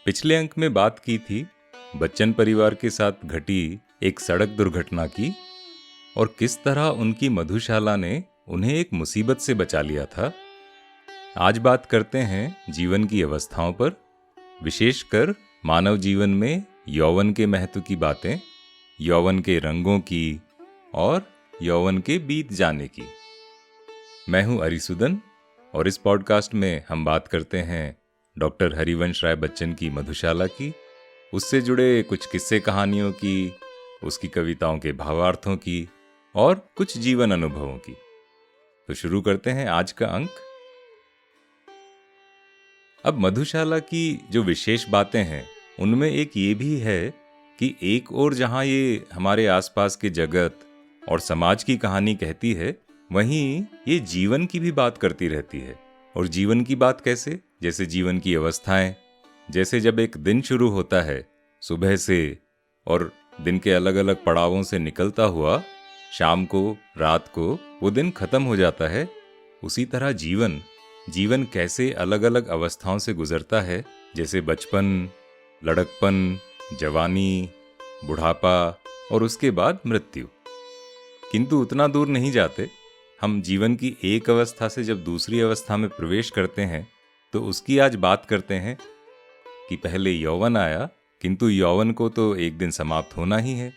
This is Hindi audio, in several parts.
पिछले अंक में बात की थी बच्चन परिवार के साथ घटी एक सड़क दुर्घटना की और किस तरह उनकी मधुशाला ने उन्हें एक मुसीबत से बचा लिया था। आज बात करते हैं जीवन की अवस्थाओं पर, विशेषकर मानव जीवन में यौवन के महत्व की बातें, यौवन के रंगों की और यौवन के बीत जाने की। मैं हूं अरिसुदन और इस पॉडकास्ट में हम बात करते हैं डॉक्टर हरिवंश राय बच्चन की मधुशाला की, उससे जुड़े कुछ किस्से कहानियों की, उसकी कविताओं के भावार्थों की और कुछ जीवन अनुभवों की। तो शुरू करते हैं आज का अंक। अब मधुशाला की जो विशेष बातें हैं उनमें एक ये भी है कि एक ओर जहाँ ये हमारे आसपास के जगत और समाज की कहानी कहती है, वहीं ये जीवन की भी बात करती रहती है। और जीवन की बात कैसे? जैसे जीवन की अवस्थाएं, जैसे जब एक दिन शुरू होता है सुबह से और दिन के अलग अलग पड़ावों से निकलता हुआ शाम को, रात को वो दिन खत्म हो जाता है, उसी तरह जीवन कैसे अलग अलग अवस्थाओं से गुजरता है, जैसे बचपन, लड़कपन, जवानी, बुढ़ापा और उसके बाद मृत्यु। किंतु उतना दूर नहीं जाते। हम जीवन की एक अवस्था से जब दूसरी अवस्था में प्रवेश करते हैं तो उसकी आज बात करते हैं कि पहले यौवन आया, किंतु यौवन को तो एक दिन समाप्त होना ही है।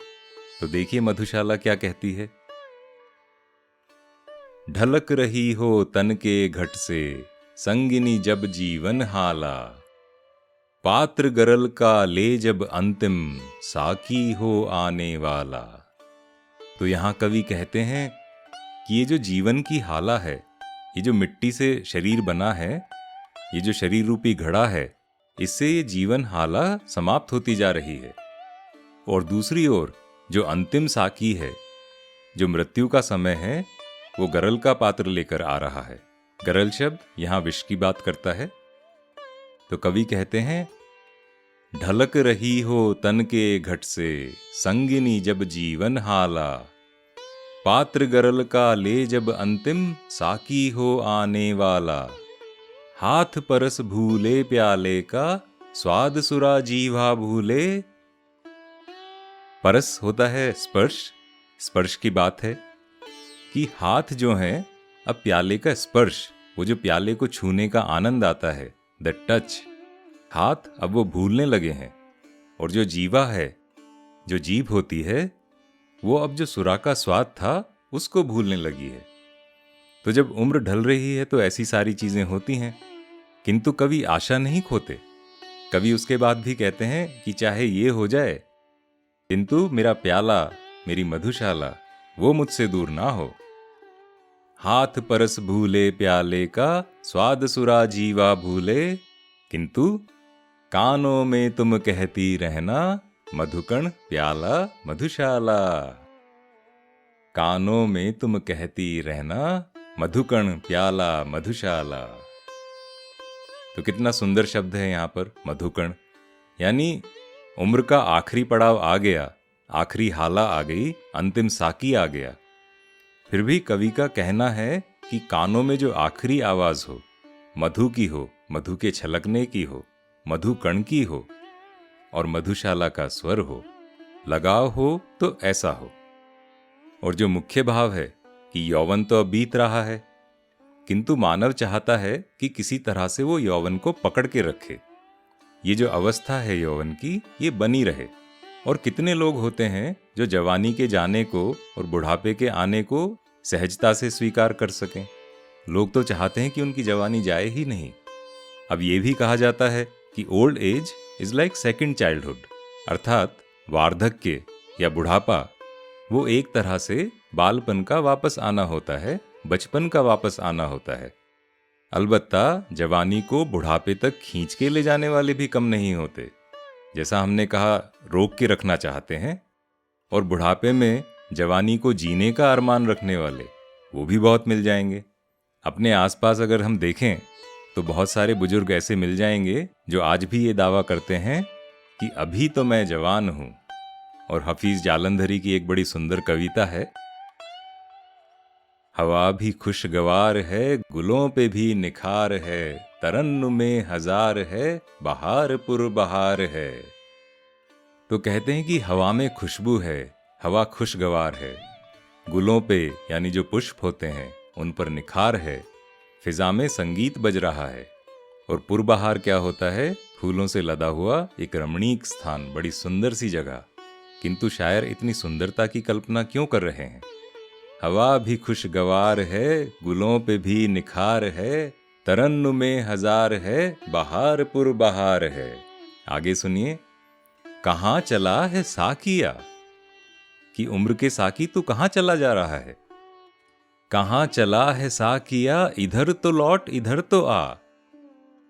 तो देखिए मधुशाला क्या कहती है। ढलक रही हो तन के घट से, संगिनी जब जीवन हाला, पात्र गरल का ले जब अंतिम, साकी हो आने वाला। तो यहां कवि कहते हैं कि ये जो जीवन की हाला है, ये जो मिट्टी से शरीर बना है, ये जो शरीर रूपी घड़ा है, इससे ये जीवन हाला समाप्त होती जा रही है। और दूसरी ओर जो अंतिम साकी है, जो मृत्यु का समय है, वो गरल का पात्र लेकर आ रहा है। गरल शब्द यहां विष की बात करता है। तो कवि कहते हैं, ढलक रही हो तन के घट से, संगिनी जब जीवन हाला, पात्र गरल का ले जब अंतिम, साकी हो आने वाला, हाथ परस भूले प्याले का, स्वाद सुरा जीवा भूले। परस होता है स्पर्श की बात है कि हाथ जो है, अब प्याले का स्पर्श, वो जो प्याले को छूने का आनंद आता है, द टच, हाथ अब वो भूलने लगे हैं। और जो जीवा है, जो जीभ होती है, वो अब जो सुरा का स्वाद था उसको भूलने लगी है। तो जब उम्र ढल रही है तो ऐसी सारी चीजें होती हैं, किंतु कवि आशा नहीं खोते। कवि उसके बाद भी कहते हैं कि चाहे ये हो जाए, किंतु मेरा प्याला, मेरी मधुशाला, वो मुझसे दूर ना हो। हाथ परस भूले प्याले का, स्वाद सुरा जीवा भूले, किंतु कानों में तुम कहती रहना, मधुकण प्याला मधुशाला। कानों में तुम कहती रहना, मधुकण प्याला मधुशाला। तो कितना सुंदर शब्द है यहाँ पर मधुकण, यानी उम्र का आखिरी पड़ाव आ गया, आखिरी हाला आ गई, अंतिम साकी आ गया। फिर भी कवि का कहना है कि कानों में जो आखिरी आवाज हो, मधु की हो, मधु के छलकने की हो, मधुकण की हो और मधुशाला का स्वर हो, लगाव हो तो ऐसा हो। और जो मुख्य भाव है कि यौवन तो अब बीत रहा है, किंतु मानव चाहता है कि किसी तरह से वो यौवन को पकड़ के रखे। ये जो अवस्था है यौवन की, ये बनी रहे। और कितने लोग होते हैं जो जवानी के जाने को और बुढ़ापे के आने को सहजता से स्वीकार कर सकें। लोग तो चाहते हैं कि उनकी जवानी जाए ही नहीं। अब ये भी कहा जाता है कि old age is like second childhood, अर्थात वार्धक्य या बुढ़ापा वो एक तरह से बालपन का वापस आना होता है, बचपन का वापस आना होता है। अलबत्ता जवानी को बुढ़ापे तक खींच के ले जाने वाले भी कम नहीं होते। जैसा हमने कहा, रोक के रखना चाहते हैं। और बुढ़ापे में जवानी को जीने का अरमान रखने वाले वो भी बहुत मिल जाएंगे। अपने आसपास अगर हम देखें तो बहुत सारे बुजुर्ग ऐसे मिल जाएंगे जो आज भी ये दावा करते हैं कि अभी तो मैं जवान हूं। और हफीज जालंधरी की एक बड़ी सुंदर कविता है, हवा भी खुशगवार है, गुलों पे भी निखार है, तरन्नुम में हजार है, बहार पुर बहार है। तो कहते हैं कि हवा में खुशबू है, हवा खुशगवार है, गुलों पे यानी जो पुष्प होते हैं उन पर निखार है, फिजा में संगीत बज रहा है। और पुरबहार क्या होता है? फूलों से लदा हुआ एक रमणीक स्थान, बड़ी सुंदर सी जगह। किंतु शायर इतनी सुंदरता की कल्पना क्यों कर रहे हैं? हवा भी खुशगवार है, गुलों पे भी निखार है, तरन्नुम में हजार है, बहार पुर बहार है। आगे सुनिए, कहाँ चला है साकिया, कि उम्र के साकी तू कहाँ चला जा रहा है? कहाँ चला है साकिया, इधर तो लौट इधर तो आ,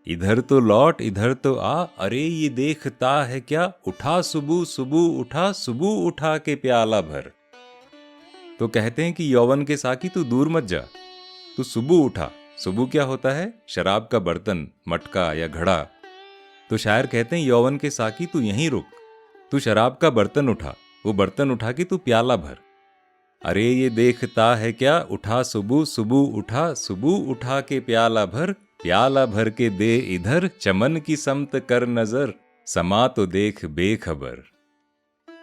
इधर तो लौट इधर तो आ, अरे ये देखता है क्या, उठा सुबह सुबह उठा, सुबह उठा के प्याला भर। तो कहते हैं कि यौवन के साकी तू दूर मत जा, तू सुबह उठा। सुबह क्या होता है? शराब का बर्तन, मटका या घड़ा। तो शायर कहते हैं यौवन के साकी तू यहीं रुक, तू शराब का बर्तन उठा, वो बर्तन उठा के तू प्याला भर। अरे ये देखता है क्या, उठा सुबह सुबह उठा, सुबह उठा के प्याला भर, प्याला भर के दे इधर, चमन की समत कर नजर, समा तो देख बेखबर।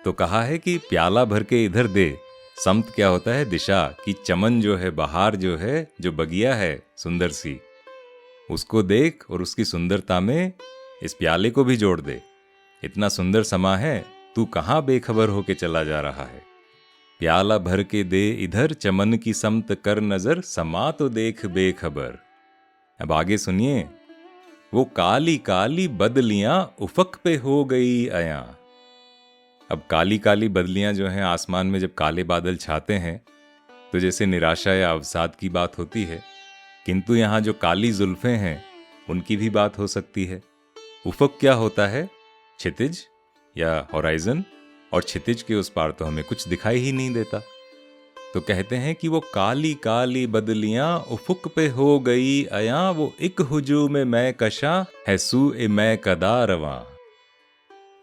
तो कहा है कि प्याला भर के इधर दे। समत क्या होता है? दिशा। कि चमन जो है, बहार जो है, जो बगिया है सुंदर सी, उसको देख और उसकी सुंदरता में इस प्याले को भी जोड़ दे। इतना सुंदर समा है, तू कहाँ बेखबर होके चला जा रहा है? प्याला भर के दे इधर, चमन की समत कर नजर, समा तो देख बेखबर। अब आगे सुनिए, वो काली काली बदलियां उफक पे हो गई अया। अब काली काली बदलियां जो हैं आसमान में, जब काले बादल छाते हैं तो जैसे निराशा या अवसाद की बात होती है, किंतु यहाँ जो काली जुल्फें हैं उनकी भी बात हो सकती है। उफक क्या होता है? क्षितिज या होराइजन, और क्षितिज के उस पार तो हमें कुछ दिखाई ही नहीं देता। तो कहते हैं कि वो काली काली बदलियां उफुक पे हो गई अया, वो एक हुजूम में मैं कशा है, सूए मैं कदा रवां।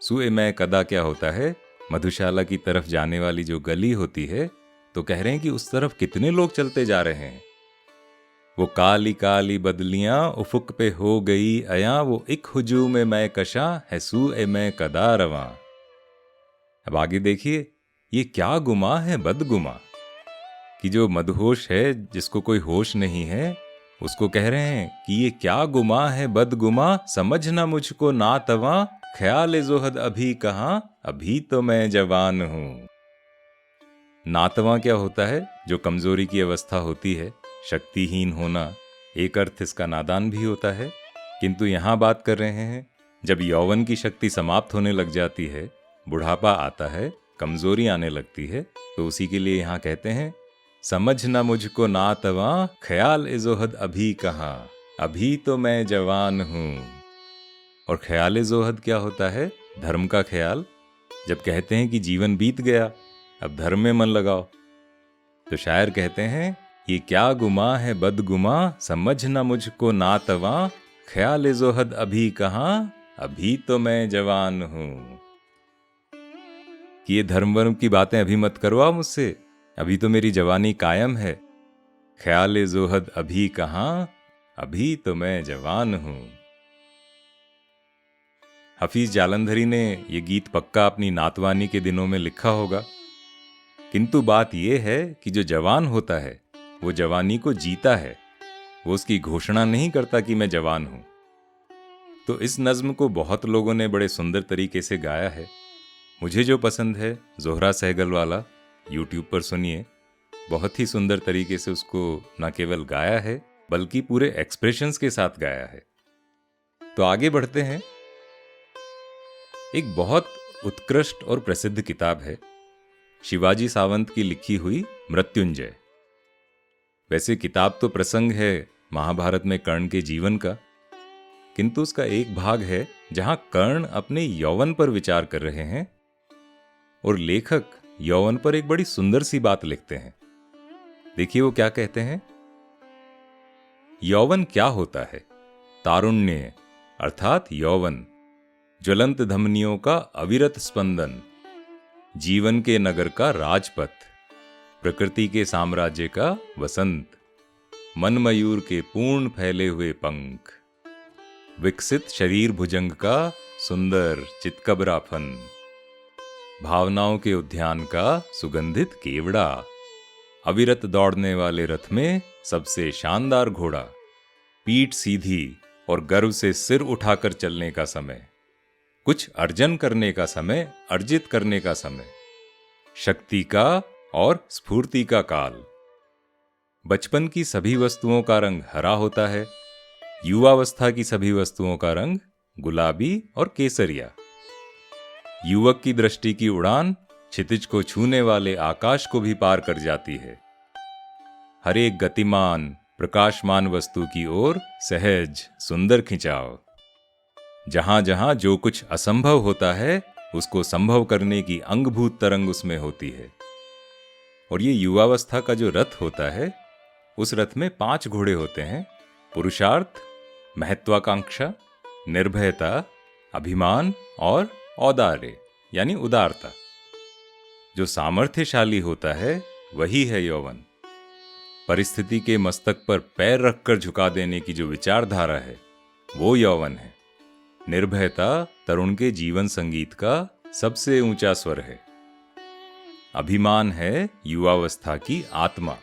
सूए मैं कदा क्या होता है? मधुशाला की तरफ जाने वाली जो गली होती है, तो कह रहे हैं कि उस तरफ कितने लोग चलते जा रहे हैं। वो काली काली बदलियां उफुक पे हो गई अया, वो एक हुजूम में मैं कशा है, सूए मैं कदा रवां। अब आगे देखिए, ये क्या गुमा है बदगुमा, कि जो मदहोश है, जिसको कोई होश नहीं है, उसको कह रहे हैं कि ये क्या गुमा है बदगुमा, समझना मुझको नातवा, ख्याल जोहद अभी कहाँ, अभी तो मैं जवान हूं। नातवा क्या होता है? जो कमजोरी की अवस्था होती है, शक्तिहीन होना। एक अर्थ इसका नादान भी होता है। किंतु यहां बात कर रहे हैं जब यौवन की शक्ति समाप्त होने लग जाती है, बुढ़ापा आता है, कमजोरी आने लगती है, तो उसी के लिए यहां कहते हैं समझना मुझको नातवा, ख्याल जोहद अभी कहाँ, अभी तो मैं जवान हूं। और ख्याल जोहद क्या होता है? धर्म का ख्याल। जब कहते हैं कि जीवन बीत गया, अब धर्म में मन लगाओ, तो शायर कहते हैं ये क्या गुमा है बदगुमा, समझना मुझको नातवा, ख्याल जोहद अभी कहाँ, अभी तो मैं जवान हूं। कि ये धर्म वर्म की बातें अभी मत करवाओ मुझसे, अभी तो मेरी जवानी कायम है। ख्याल जोहद अभी कहाँ, अभी तो मैं जवान हूं। हफीज जालंधरी ने ये गीत पक्का अपनी नातवानी के दिनों में लिखा होगा। किंतु बात यह है कि जो जवान होता है वो जवानी को जीता है, वो उसकी घोषणा नहीं करता कि मैं जवान हूं। तो इस नज्म को बहुत लोगों ने बड़े सुंदर तरीके से गाया है। मुझे जो पसंद है, जोहरा सहगल वाला, यूट्यूब पर सुनिए, बहुत ही सुंदर तरीके से उसको न केवल गाया है बल्कि पूरे एक्सप्रेशंस के साथ गाया है। तो आगे बढ़ते हैं। एक बहुत उत्कृष्ट और प्रसिद्ध किताब है शिवाजी सावंत की लिखी हुई मृत्युंजय। वैसे किताब तो प्रसंग है महाभारत में कर्ण के जीवन का, किंतु उसका एक भाग है जहां कर्ण अपने यौवन पर विचार कर रहे हैं और लेखक यौवन पर एक बड़ी सुंदर सी बात लिखते हैं। देखिए वो क्या कहते हैं। यौवन क्या होता है? तारुण्य अर्थात यौवन, ज्वलंत धमनियों का अविरत स्पंदन, जीवन के नगर का राजपथ, प्रकृति के साम्राज्य का वसंत, मन मयूर के पूर्ण फैले हुए पंख, विकसित शरीर भुजंग का सुंदर चितकबरा फन, भावनाओं के उद्यान का सुगंधित केवड़ा, अविरत दौड़ने वाले रथ में सबसे शानदार घोड़ा, पीठ सीधी और गर्व से सिर उठाकर चलने का समय, कुछ अर्जन करने का समय, अर्जित करने का समय, शक्ति का और स्फूर्ति का काल। बचपन की सभी वस्तुओं का रंग हरा होता है, युवावस्था की सभी वस्तुओं का रंग गुलाबी और केसरिया। युवक की दृष्टि की उड़ान क्षितिज को छूने वाले आकाश को भी पार कर जाती है। हर एक गतिमान प्रकाशमान वस्तु की ओर सहज सुंदर खिंचाव। जहां जहां जो कुछ असंभव होता है उसको संभव करने की अंगभूत तरंग उसमें होती है। और ये युवावस्था का जो रथ होता है, उस रथ में 5 घोड़े होते हैं: पुरुषार्थ, महत्वाकांक्षा, निर्भयता, अभिमान और औदार्य यानी उदारता। जो सामर्थ्यशाली होता है वही है यौवन। परिस्थिति के मस्तक पर पैर रखकर झुका देने की जो विचारधारा है वो यौवन है। निर्भयता तरुण के जीवन संगीत का सबसे ऊंचा स्वर है। अभिमान है युवावस्था की आत्मा।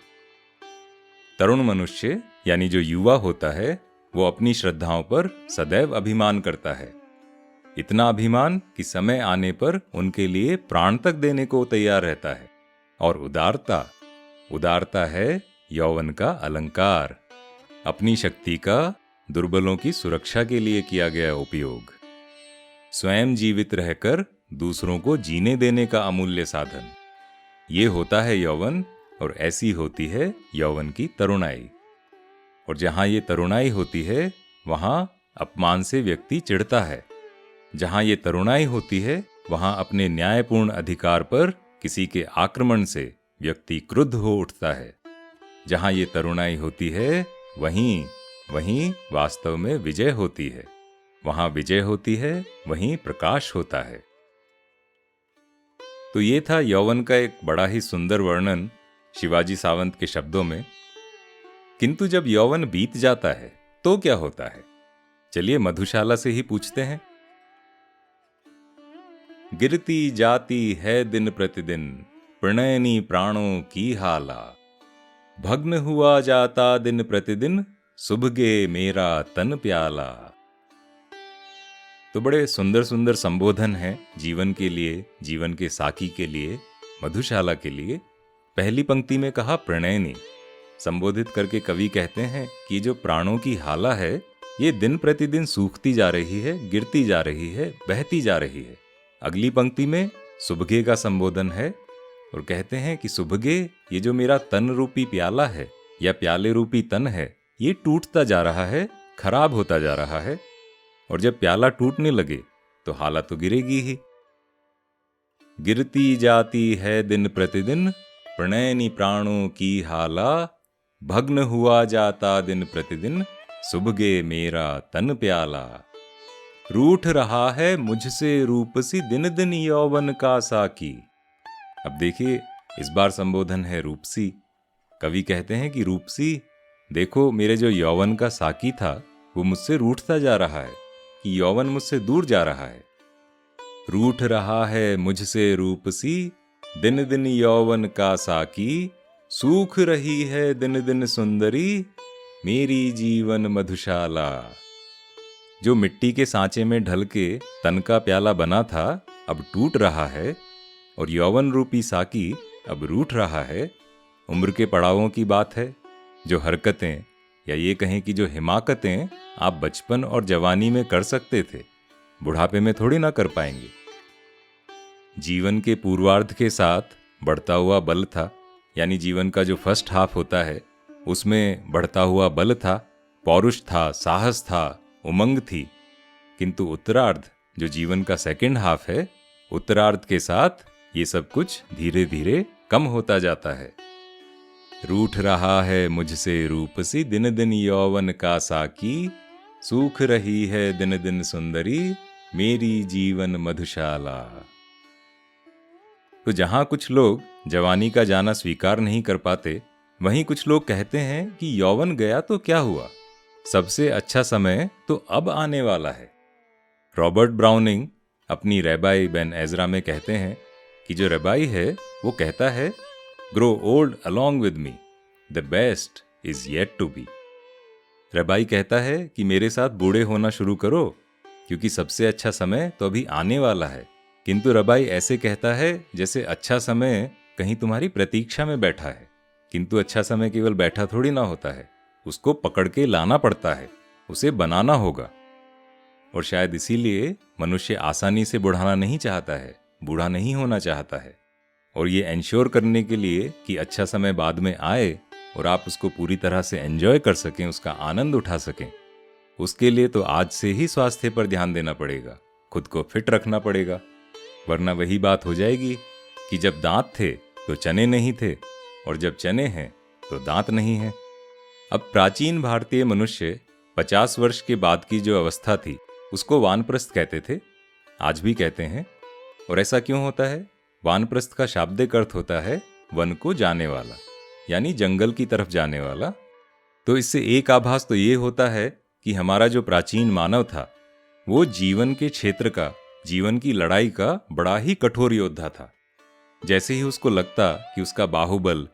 तरुण मनुष्य यानी जो युवा होता है वो अपनी श्रद्धाओं पर सदैव अभिमान करता है। इतना अभिमान कि समय आने पर उनके लिए प्राण तक देने को तैयार रहता है। और उदारता है यौवन का अलंकार, अपनी शक्ति का दुर्बलों की सुरक्षा के लिए किया गया उपयोग, स्वयं जीवित रहकर दूसरों को जीने देने का अमूल्य साधन। ये होता है यौवन, और ऐसी होती है यौवन की तरुणाई। और जहां ये तरुणाई होती है वहां अपमान से व्यक्ति चिढ़ता है। जहां ये तरुणाई होती है वहां अपने न्यायपूर्ण अधिकार पर किसी के आक्रमण से व्यक्ति क्रुद्ध हो उठता है। जहां ये तरुणाई होती है वहीं वास्तव में विजय होती है। वहां विजय होती है, वहीं प्रकाश होता है। तो ये था यौवन का एक बड़ा ही सुंदर वर्णन शिवाजी सावंत के शब्दों में। किंतु जब यौवन बीत जाता है तो क्या होता है? चलिए मधुशाला से ही पूछते हैं। गिरती जाती है दिन प्रतिदिन प्रणयनी प्राणों की हाला, भग्न हुआ जाता दिन प्रतिदिन सुभगे मेरा तन प्याला। तो बड़े सुंदर सुंदर संबोधन हैं जीवन के लिए, जीवन के साकी के लिए, मधुशाला के लिए। पहली पंक्ति में कहा प्रणयनी, संबोधित करके कवि कहते हैं कि जो प्राणों की हाला है ये दिन प्रतिदिन सूखती जा रही है, गिरती जा रही है, बहती जा रही है। अगली पंक्ति में सुभगे का संबोधन है और कहते हैं कि सुभगे, ये जो मेरा तन रूपी प्याला है या प्याले रूपी तन है, ये टूटता जा रहा है, खराब होता जा रहा है। और जब प्याला टूटने लगे तो हाला तो गिरेगी ही। गिरती जाती है दिन प्रतिदिन प्रणयनी प्राणों की हाला, भग्न हुआ जाता दिन प्रतिदिन सुभगे मेरा तन प्याला। रूठ रहा है मुझसे रूपसी दिन दिन यौवन का साकी। अब देखिए, इस बार संबोधन है रूपसी। कवि कहते हैं कि रूपसी, देखो मेरे जो यौवन का साकी था वो मुझसे रूठता जा रहा है, कि यौवन मुझसे दूर जा रहा है। रूठ रहा है मुझसे रूपसी दिन दिन यौवन का साकी, सूख रही है दिन दिन सुंदरी मेरी जीवन मधुशाला। जो मिट्टी के सांचे में ढल के तन का प्याला बना था अब टूट रहा है, और यौवन रूपी साकी अब रूठ रहा है। उम्र के पड़ावों की बात है। जो हरकतें या ये कहें कि जो हिमाकतें आप बचपन और जवानी में कर सकते थे, बुढ़ापे में थोड़ी ना कर पाएंगे। जीवन के पूर्वार्ध के साथ बढ़ता हुआ बल था, यानी जीवन का जो फर्स्ट हाफ होता है उसमें बढ़ता हुआ बल था, पौरुष था, साहस था, उमंग थी। किंतु उत्तरार्ध जो जीवन का सेकंड हाफ है, उत्तरार्ध के साथ ये सब कुछ धीरे धीरे कम होता जाता है। रूठ रहा है मुझसे रूपसी दिन दिन यौवन का साकी, सूख रही है दिन दिन सुंदरी मेरी जीवन मधुशाला। तो जहाँ कुछ लोग जवानी का जाना स्वीकार नहीं कर पाते, वहीं कुछ लोग कहते हैं कि यौवन गया तो क्या हुआ, सबसे अच्छा समय तो अब आने वाला है। रॉबर्ट ब्राउनिंग अपनी रैबाई बेन एजरा में कहते हैं कि जो रैबाई है वो कहता है, grow old along with me, the best is yet to be. Rabbi कहता है कि मेरे साथ बूढ़े होना शुरू करो, क्योंकि सबसे अच्छा समय तो अभी आने वाला है। किंतु रैबाई ऐसे कहता है जैसे अच्छा समय कहीं तुम्हारी प्रतीक्षा में बैठा है। किंतु अच्छा समय केवल बैठा थोड़ी ना होता है, उसको पकड़ के लाना पड़ता है, उसे बनाना होगा। और शायद इसीलिए मनुष्य आसानी से बुढ़ाना नहीं चाहता है, बूढ़ा नहीं होना चाहता है। और ये एंश्योर करने के लिए कि अच्छा समय बाद में आए और आप उसको पूरी तरह से एंजॉय कर सकें, उसका आनंद उठा सकें, उसके लिए तो आज से ही स्वास्थ्य पर ध्यान देना पड़ेगा, खुद को फिट रखना पड़ेगा। वरना वही बात हो जाएगी कि जब दांत थे तो चने नहीं थे, और जब चने हैं तो दांत नहीं हैं। अब प्राचीन भारतीय मनुष्य 50 वर्ष के बाद की जो अवस्था थी उसको वानप्रस्थ कहते थे, आज भी कहते हैं। और ऐसा क्यों होता है? वानप्रस्थ का शाब्दिक अर्थ होता है वन को जाने वाला, यानी जंगल की तरफ जाने वाला। तो इससे एक आभास तो ये होता है कि हमारा जो प्राचीन मानव था वो जीवन के क्षेत्र का, जीवन की लड़ाई का बड़ा ही कठोर योद्धा था। जैसे ही उसको लगता कि उसका बाहुबल,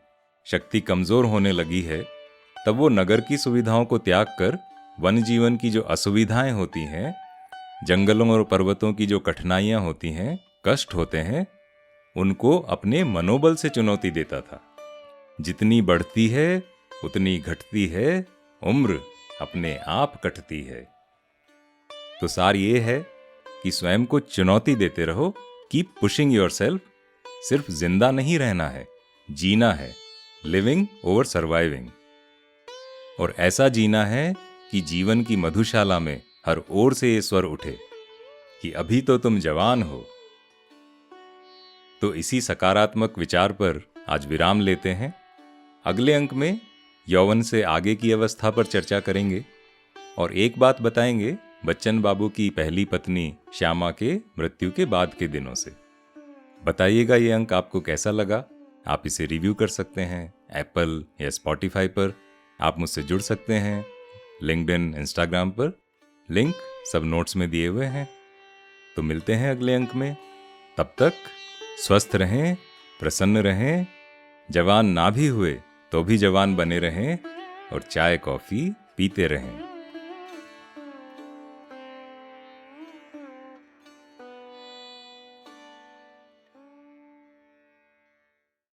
शक्ति कमजोर होने लगी है, तब वो नगर की सुविधाओं को त्याग कर वन जीवन की जो असुविधाएं होती हैं, जंगलों और पर्वतों की जो कठिनाइयां होती हैं, कष्ट होते हैं, उनको अपने मनोबल से चुनौती देता था। जितनी बढ़ती है उतनी घटती है, उम्र अपने आप कटती है। तो सार ये है कि स्वयं को चुनौती देते रहो, कीप पुशिंग योरसेल्फ। सिर्फ जिंदा नहीं रहना है, जीना है, लिविंग ओवर सर्वाइविंग। और ऐसा जीना है कि जीवन की मधुशाला में हर ओर से ये स्वर उठे कि अभी तो तुम जवान हो। तो इसी सकारात्मक विचार पर आज विराम लेते हैं। अगले अंक में यौवन से आगे की अवस्था पर चर्चा करेंगे और एक बात बताएंगे बच्चन बाबू की पहली पत्नी श्यामा के मृत्यु के बाद के दिनों से। बताइएगा ये अंक आपको कैसा लगा। आप इसे रिव्यू कर सकते हैं एप्पल या स्पॉटिफाई पर। आप मुझसे जुड़ सकते हैं लिंक्डइन, इंस्टाग्राम पर, लिंक सब नोट्स में दिए हुए हैं। तो मिलते हैं अगले अंक में। तब तक स्वस्थ रहें, प्रसन्न रहें, जवान ना भी हुए तो भी जवान बने रहें और चाय कॉफी पीते रहें।